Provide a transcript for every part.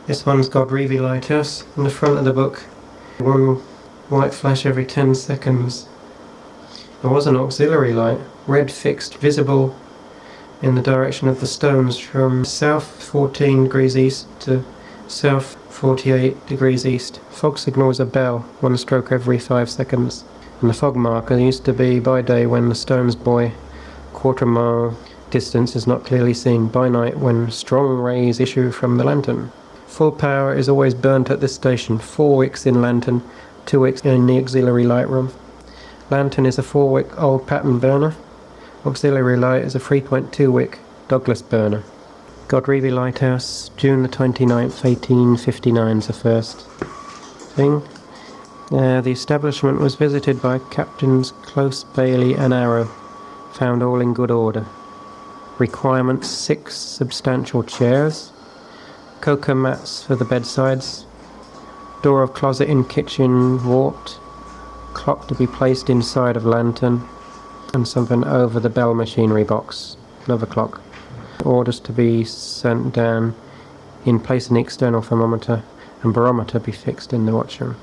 This one's Godrevy Lighthouse. On the front of the book, one white flash every 10 seconds. There was an auxiliary light, red fixed, visible in the direction of the stones from south 14 degrees east to south 48 degrees east. Fog signal is a bell, one stroke every 5 seconds. And the fog marker used to be by day when the stones buoy, quarter-mile distance is not clearly seen, by night when strong rays issue from the lantern. Full power is always burnt at this station, 4 wicks in lantern, 2 wicks in the auxiliary light room. Lantern is a 4-wick old pattern burner. Auxiliary light is a 3.2 wick Douglas burner. Godrevy Lighthouse, June the 29th, 1859 is the first thing. The establishment was visited by Captains Close, Bailey and Arrow. Found all in good order. Requirements: 6 substantial chairs, cocoa mats for the bedsides, door of closet in kitchen warped, clock to be placed inside of lantern, and something over the bell machinery box, another clock. Orders to be sent down in place an external thermometer and barometer be fixed in the watchroom.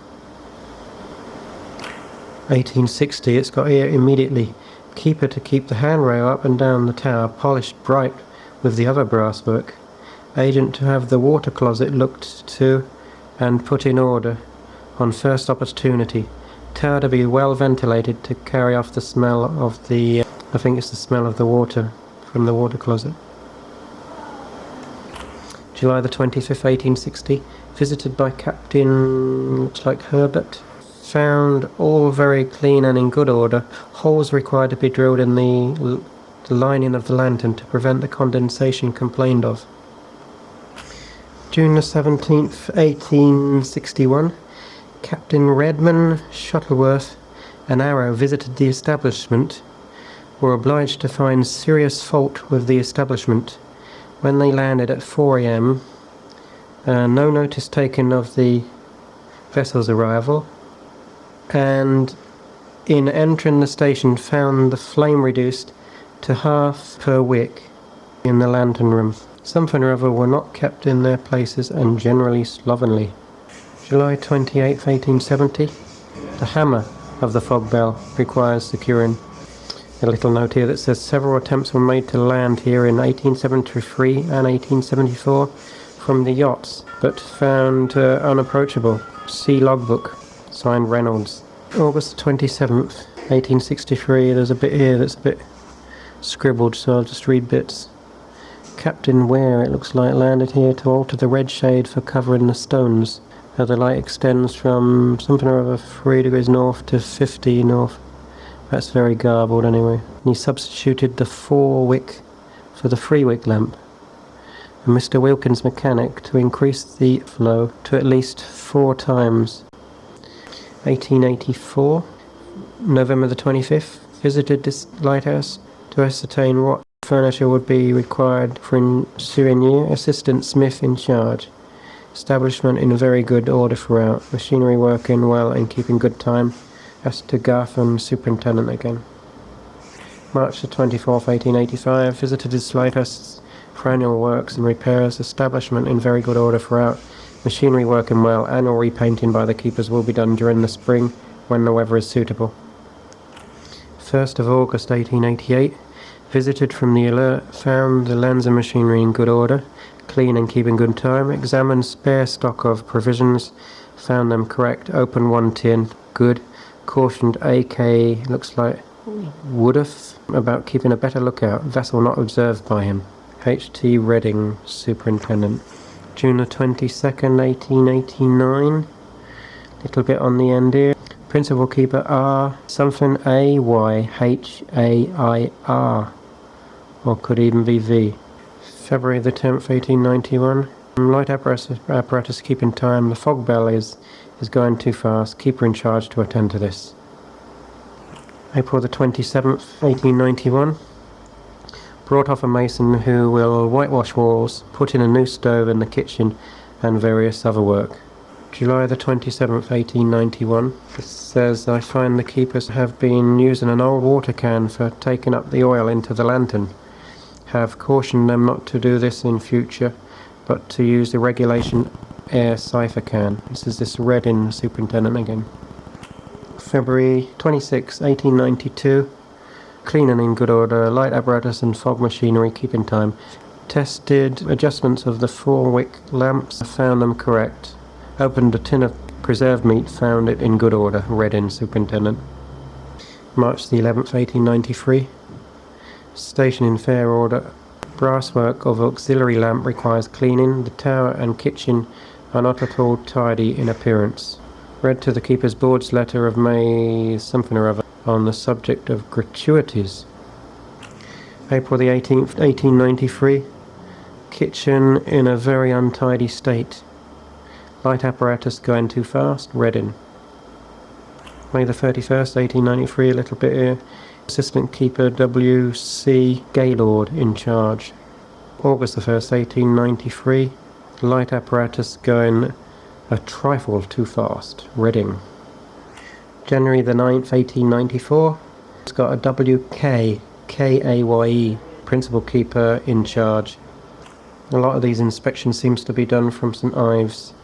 1860, it's got here immediately. Keeper to keep the handrail up and down the tower polished bright with the other brass work. Agent to have the water closet looked to and put in order on first opportunity. Tower to be well ventilated to carry off the smell of the, I think it's the smell of the water from the water closet. July the 25th, 1860, visited by Captain, looks like Herbert. Found all very clean and in good order. Holes required to be drilled in the lining of the lantern to prevent the condensation complained of. June the 17th, 1861, Captain Redman, Shuttleworth and Arrow visited the establishment, were obliged to find serious fault with the establishment. When they landed at 4 a.m, no notice taken of the vessel's arrival, and in entering the station found the flame reduced to half per wick in the lantern room. Something or other were not kept in their places and generally slovenly. July 28th, 1870, the hammer of the fog bell requires securing. A little note here that says several attempts were made to land here in 1873 and 1874 from the yachts, but found unapproachable. See logbook, signed Reynolds. August 27th, 1863, there's a bit here that's a bit scribbled, so I'll just read bits. Captain Ware, it looks like, landed here to alter the red shade for covering the stones. The light extends from something or other 3 degrees north to 50 north. That's very garbled anyway. And he substituted the 4-wick for the 3-wick lamp. And Mr. Wilkins' mechanic to increase the flow to at least 4 times. 1884, November the 25th, visited this lighthouse to ascertain what furniture would be required for souvenir. Assistant Smith in charge. Establishment in very good order throughout. Machinery working well and keeping good time. As to Gartham, superintendent again. March the 24th, 1885, visited this lighthouse for annual works and repairs. Establishment in very good order throughout. Machinery working well. Annual repainting by the keepers will be done during the spring when the weather is suitable. 1st of August, 1888, visited from the Alert, found the lands and machinery in good order, clean and keeping good time. Examined spare stock of provisions, found them correct. Opened 1 tin, good. Cautioned AK, looks like Woodruff, about keeping a better lookout. Vessel not observed by him. H.T. Redding, superintendent. June the 22nd, 1889. Little bit on the end here. Principal keeper R. something A.Y.H.A.I.R. or could even be V. February the 10th, 1891. Light apparatus keeping time. The fog bell is going too fast. Keeper in charge to attend to this. April the 27th, 1891. Brought off a mason who will whitewash walls, put in a new stove in the kitchen, and various other work. July the 27th, 1891. It says, I find the keepers have been using an old water can for taking up the oil into the lantern. Have cautioned them not to do this in future, but to use the regulation air cipher can. This is this Reading superintendent again. February 26, 1892. Clean and in good order. Light apparatus and fog machinery keep in time. Tested adjustments of the 4-wick lamps. Found them correct. Opened a tin of preserved meat. Found it in good order. Reading superintendent. March the 11th, 1893. Station in fair order. Brasswork of auxiliary lamp requires cleaning. The tower and kitchen are not at all tidy in appearance. Read to the keeper's board's letter of May something or other on the subject of gratuities. April the 18th, 1893. Kitchen in a very untidy state. Light apparatus going too fast. Reading. May the 31st, 1893, a little bit here. Assistant Keeper W.C. Gaylord in charge. August the 1st, 1893. Light apparatus going a trifle too fast. Reading. January the 9th, 1894. It's got a W.K. K-A-Y-E. Principal Keeper in charge. A lot of these inspections seems to be done from St Ives.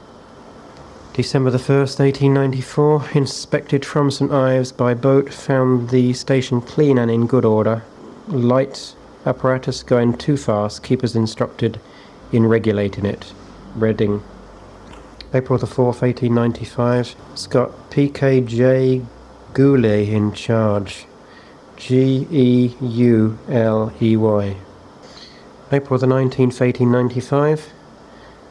December the 1st, 1894, inspected from St Ives by boat, found the station clean and in good order. Light apparatus going too fast, keepers instructed in regulating it. Reading. April the 4th, 1895, it's got P.K.J. Gouley in charge. G-E-U-L-E-Y. April the 19th, 1895,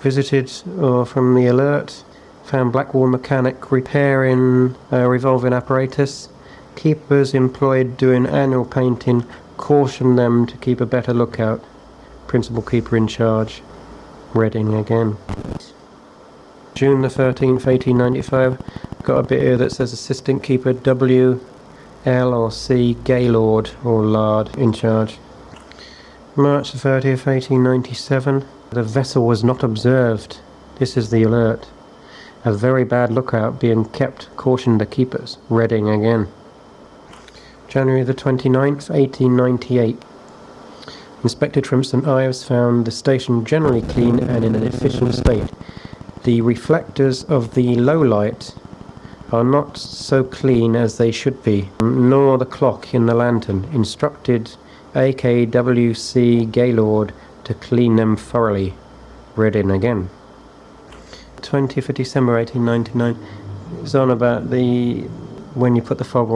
visited from the Alert. Found Blackwall mechanic repairing revolving apparatus. Keepers employed doing annual painting. Cautioned them to keep a better lookout. Principal Keeper in charge. Reading again. June the 13th, 1895. Got a bit here that says Assistant Keeper W. L or C. Gaylord or Lard in charge. March the 30th, 1897. The vessel was not observed. This is the Alert. A very bad lookout being kept, cautioned the keepers. Reading again. January the 29th, 1898. Inspected from St Ives, found the station generally clean and in an efficient state. The reflectors of the low light are not so clean as they should be, nor the clock in the lantern. Instructed A.K.W.C. Gaylord to clean them thoroughly. Reading again. 20th of December 1899 is on about the when you put the fog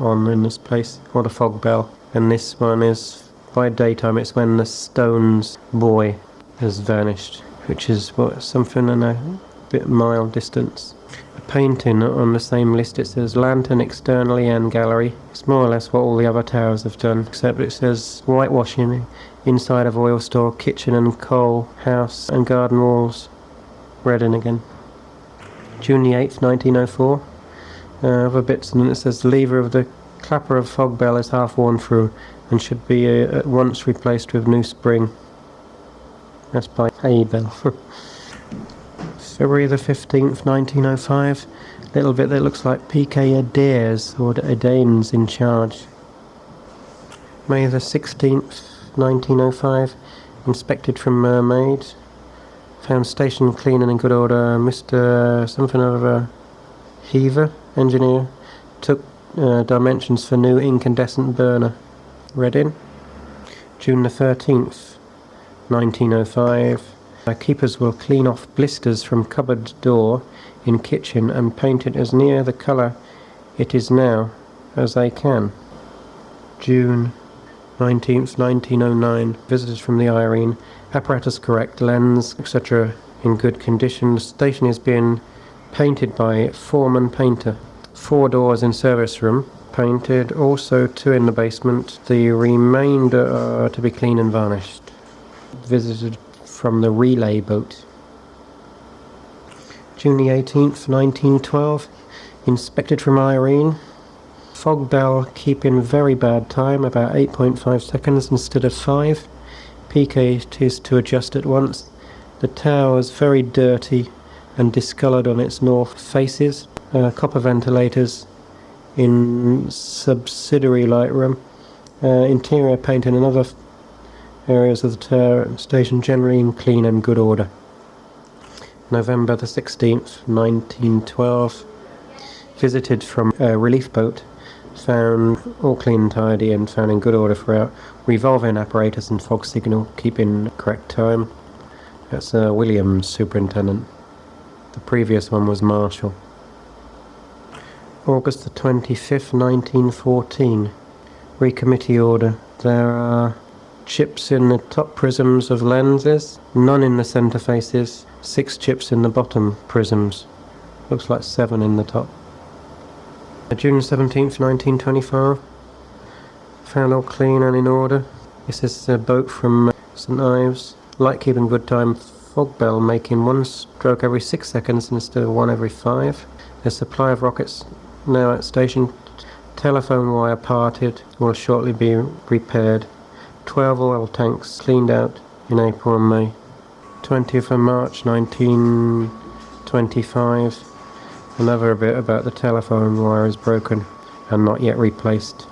on in this place, or the fog bell, and this one is by daytime. It's when the Stones boy has vanished, which is what, something in a bit mile distance. A painting on the same list, it says lantern externally and gallery. It's more or less what all the other towers have done, except it says whitewashing inside of oil store, kitchen and coal house and garden walls. Reading again. June the 8th, 1904. Other bits, and it says the lever of the clapper of fog bell is half worn through and should be at once replaced with new spring. That's by Abel. February the 15th, 1905. Little bit that looks like P.K. Adair's or Adain's in charge. May the 16th, 1905. Inspected from Mermaid. Found station clean and in good order. Mr. something over Heaver, engineer, took dimensions for new incandescent burner. Reading. June the 13th, 1905. Keepers will clean off blisters from cupboard door in kitchen and paint it as near the colour it is now as they can. June 19th, 1909. Visitors from the Irene. Apparatus correct, lens, etc. in good condition. The station is being painted by foreman painter. 4 doors in service room painted, also 2 in the basement. The remainder are to be cleaned and varnished. Visited from the relay boat. June the 18th, 1912. Inspected from Irene. Fog bell keeping very bad time, about 8.5 seconds instead of 5. PK is to adjust at once. The tower is very dirty and discoloured on its north faces. Copper ventilators in subsidiary light room. Interior painting and other areas of the tower and station generally in clean and good order. November the 16th, 1912. Visited from a relief boat. Found all clean and tidy and found in good order throughout. Revolving apparatus and fog signal keeping correct time. That's Williams, superintendent. The previous one was Marshall. August the 25th, 1914. Recommittee order. There are chips in the top prisms of lenses, none in the centre faces, 6 chips in the bottom prisms. Looks like 7 in the top. June 17th, 1925. Found all clean and in order. This is a boat from St Ives. Light keeping good time. Fog bell making 1 stroke every 6 seconds instead of 1 every 5. The supply of rockets now at station. Telephone wire parted. Will shortly be repaired. 12 oil tanks cleaned out in April and May. 20th of March 1925. Another bit about the telephone wire is broken and not yet replaced.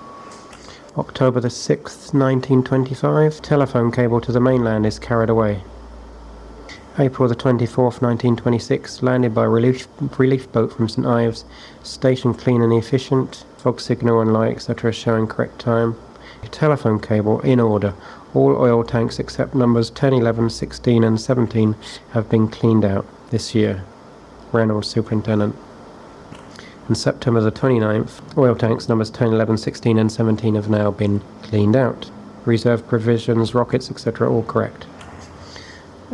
October the 6th, 1925. Telephone cable to the mainland is carried away. April the 24th, 1926. Landed by relief boat from St Ives. Station clean and efficient. Fog signal and light, etc. showing correct time. Telephone cable in order. All oil tanks except numbers 10, 11, 16 and 17 have been cleaned out this year. Reynolds, superintendent. On September the 29th, oil tanks numbers 10, 11, 16 and 17 have now been cleaned out. Reserve provisions, rockets, etc. all correct.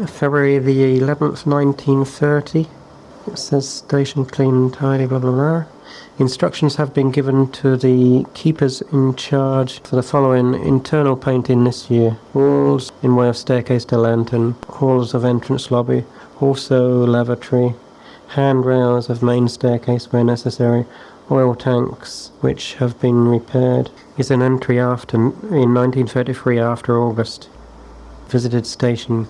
February the 11th, 1930. It says station clean and tidy, blah blah blah. Instructions have been given to the keepers in charge for the following: internal painting this year, walls in way of staircase to lantern, halls of entrance lobby, also lavatory, handrails of main staircase where necessary, oil tanks which have been repaired. Is an entry after in 1933 after August. Visited station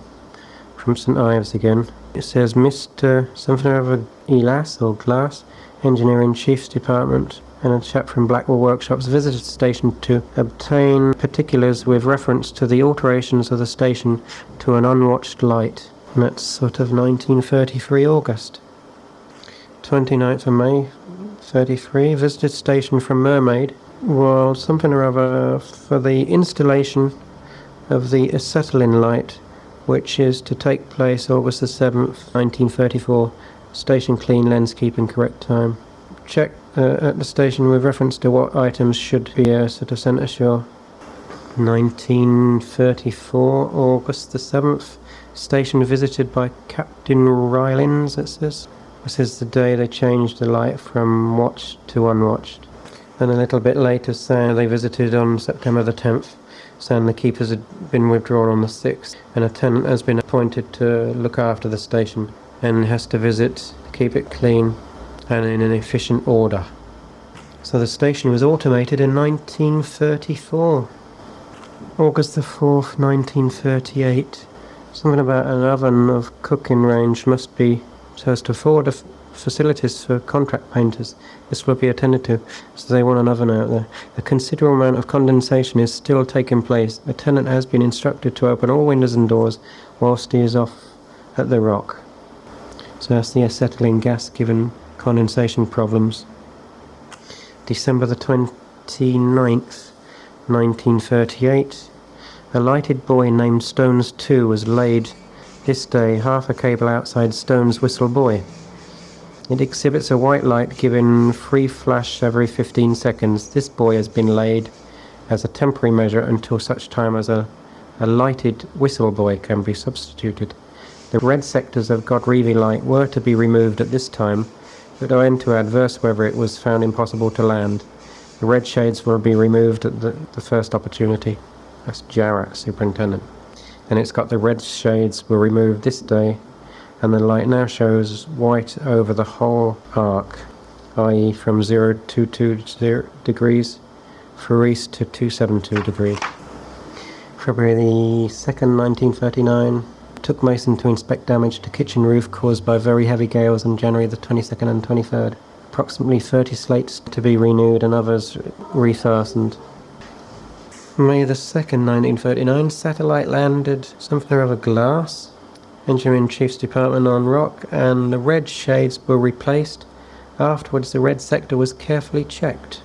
from St Ives again. It says Mr. something over Elas or Glass, Engineering Chief's Department, and a chap from Blackwell Workshops visited the station to obtain particulars with reference to the alterations of the station to an unwatched light. And that's sort of 1933 August. 29th of May, 33, visited station from Mermaid, while something or other for the installation of the acetylene light, which is to take place August the 7th, 1934. Station clean, lens keeping correct time. Check at the station with reference to what items should be sort of sent ashore. 1934, August the 7th. Station visited by Captain Rylins, it says. This is the day they changed the light from watched to unwatched. And a little bit later, saying they visited on September the 10th, saying the keepers had been withdrawn on the 6th, and a tenant has been appointed to look after the station and has to visit, keep it clean and in an efficient order. So the station was automated in 1934. August the 4th, 1938. Something about an oven of cooking range must be so as to afford facilities for contract painters. This will be attended to, so they want an oven out there. A considerable amount of condensation is still taking place. A tenant has been instructed to open all windows and doors whilst he is off at the Rock. So that's the acetylene gas given condensation problems. December the 29th, 1938. A lighted buoy named Stones 2 was laid this day, half a cable outside Stones Whistle Buoy. It exhibits a white light giving free flash every 15 seconds. This buoy has been laid as a temporary measure until such time as a lighted whistle buoy can be substituted. The red sectors of Godrevy Light were to be removed at this time, but owing to adverse weather it was found impossible to land. The red shades will be removed at the first opportunity. That's Jarrett, superintendent. And it's got the red shades were removed this day, and the light now shows white over the whole arc, i.e. from 022 degrees for east to 272 degrees. February the 2nd, 1939. Took Mason to inspect damage to kitchen roof caused by very heavy gales on January the 22nd and 23rd. Approximately 30 slates to be renewed and others refastened. May the 2nd, 1939, satellite landed something of a glass Engineer-in-Chief's department on rock, and the red shades were replaced. Afterwards, the red sector was carefully checked.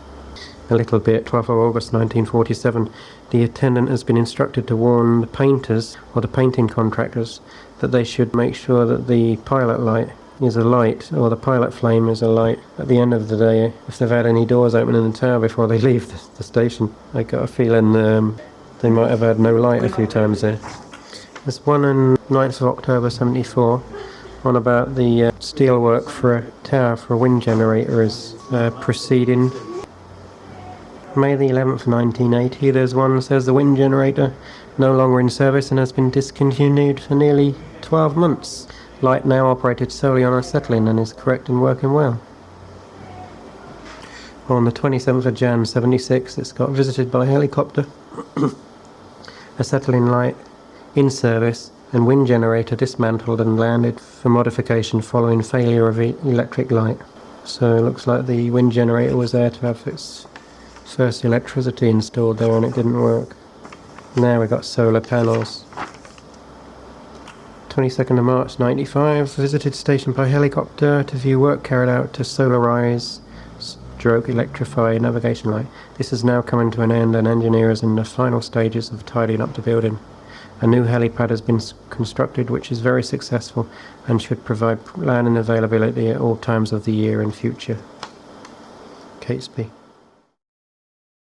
A little bit, 12th of August 1947, the attendant has been instructed to warn the painters, or the painting contractors, that they should make sure that the pilot light is alight, or the pilot flame is alight at the end of the day, if they've had any doors open in the tower before they leave the station. I got a feeling they might have had no light a few times there. There's one on 9th of October 74, on about the steelwork for a tower for a wind generator is proceeding. May the 11th, 1980, there's one that says the wind generator no longer in service and has been discontinued for nearly 12 months. Light now operated solely on acetylene and is correct and working well. On the 27th of Jan 76, it's got visited by helicopter. Acetylene light in service and wind generator dismantled and landed for modification following failure of electric light. So it looks like the wind generator was there to have its first electricity installed there and it didn't work. Now we've got solar panels. 22nd of March 95, visited station by helicopter to view work carried out to solarize stroke electrify navigation light. This is now coming to an end and engineers in the final stages of tidying up the building. A new helipad has been constructed which is very successful and should provide landing availability at all times of the year in future. Catesby.